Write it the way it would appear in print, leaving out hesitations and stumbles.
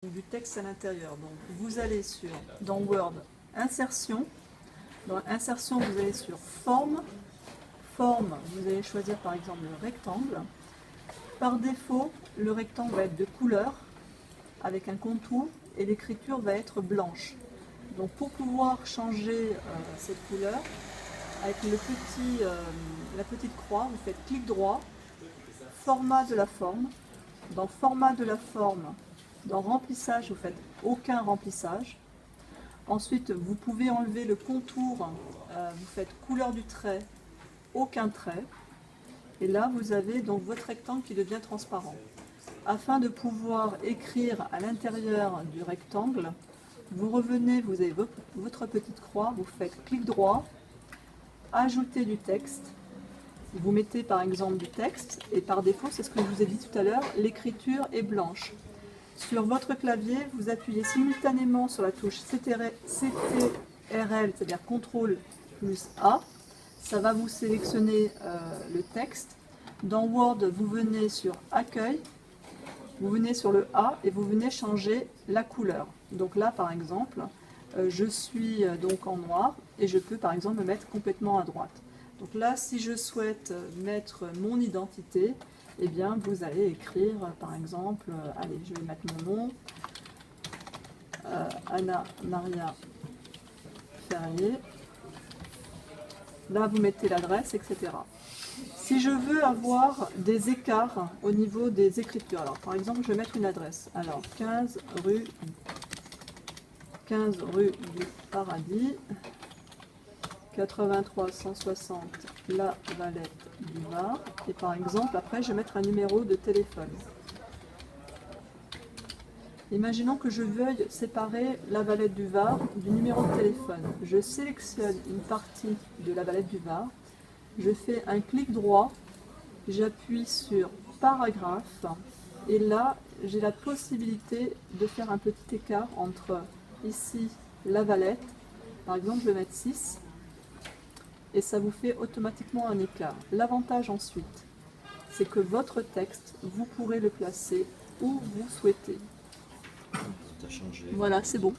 du texte à l'intérieur. Donc vous allez dans Word, Insertion. Dans Insertion, vous allez sur Forme. Forme, vous allez choisir par exemple le rectangle. Par défaut, le rectangle va être de couleur, avec un contour, et l'écriture va être blanche. Donc pour pouvoir changer cette couleur, avec la petite croix, vous faites clic droit, format de la forme. Dans format de la forme, dans remplissage, vous faites aucun remplissage. Ensuite, vous pouvez enlever le contour, vous faites couleur du trait, aucun trait. Et là, vous avez donc votre rectangle qui devient transparent. Afin de pouvoir écrire à l'intérieur du rectangle, vous revenez, vous avez votre petite croix, vous faites clic droit, ajouter du texte. Vous mettez par exemple du texte, et par défaut, c'est ce que je vous ai dit tout à l'heure, l'écriture est blanche. Sur votre clavier, vous appuyez simultanément sur la touche CTRL, c'est-à-dire CTRL plus A. Ça va vous sélectionner le texte. Dans Word, vous venez sur Accueil, vous venez sur le A et vous venez changer la couleur. Donc là, par exemple, je suis donc en noir et je peux par exemple me mettre complètement à droite. Donc là, si je souhaite mettre mon identité, eh bien, vous allez écrire, par exemple, allez, je vais mettre mon nom, Anna Maria Ferrier. Là, vous mettez l'adresse, etc. Si je veux avoir des écarts au niveau des écritures, alors par exemple, je vais mettre une adresse. Alors, 15 rue du Paradis, 83 160 La Valette du Var. Et par exemple, après, je vais mettre un numéro de téléphone. Imaginons que je veuille séparer la Valette du Var du numéro de téléphone. Je sélectionne une partie de la Valette du Var, je fais un clic droit, j'appuie sur paragraphe, et là, j'ai la possibilité de faire un petit écart entre ici la Valette, par exemple, je vais mettre 6, et ça vous fait automatiquement un écart. L'avantage ensuite, c'est que votre texte, vous pourrez le placer où vous souhaitez. Ça a changé. Voilà, c'est bon.